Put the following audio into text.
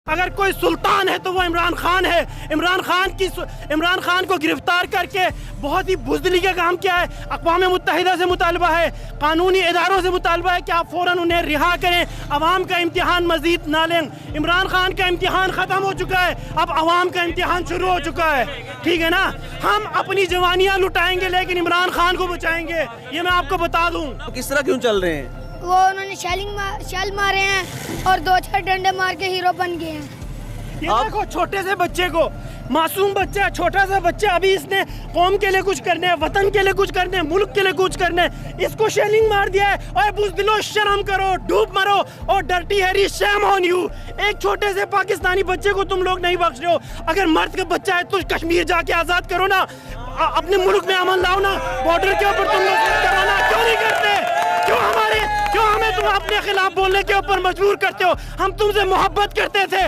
اگر کوئی سلطان ہے تو وہ عمران خان ہے. عمران خان کو گرفتار کر کے بہت ہی بزدلی کا کام کیا ہے. اقوام متحدہ سے مطالبہ ہے, قانونی اداروں سے مطالبہ ہے کہ آپ فوراً انہیں رہا کریں. عوام کا امتحان مزید نہ لیں. عمران خان کا امتحان ختم ہو چکا ہے, اب عوام کا امتحان شروع ہو چکا ہے. ٹھیک ہے نا, ہم اپنی جوانیاں لٹائیں گے لیکن عمران خان کو بچائیں گے, یہ میں آپ کو بتا دوں. کس طرح کیوں چل رہے ہیں؟ وہ انہوں نے شیل مارے ہیں اور 2-4 ڈنڈے مار کے ہیرو بن گئے ہیں. یہ دیکھو چھوٹے سے بچے کو, معصوم بچہ, چھوٹا سا بچہ, ابھی اس نے قوم کے لیے کچھ کرنے, وطن کے لیے کچھ کرنے, ملک کے لیے کچھ کرنے, اس کو شیلنگ مار دیا ہے. اور بزدلو شرم کرو, ڈوب مرو. اور dirty Harry, shame on you. ایک چھوٹے سے پاکستانی بچے کو تم لوگ نہیں بخش رہے ہو. اگر مرد کا بچہ ہے تو کشمیر جا کے آزاد کرو نا, اپنے ملک میں امن لاؤ نا. بارڈر کے اوپر تم لوگ کرانا کیوں نہیں کرتے؟ کیوں ہمیں تم اپنے خلاف بولنے کے اوپر مجبور کرتے ہو؟ ہم تم سے محبت کرتے تھے.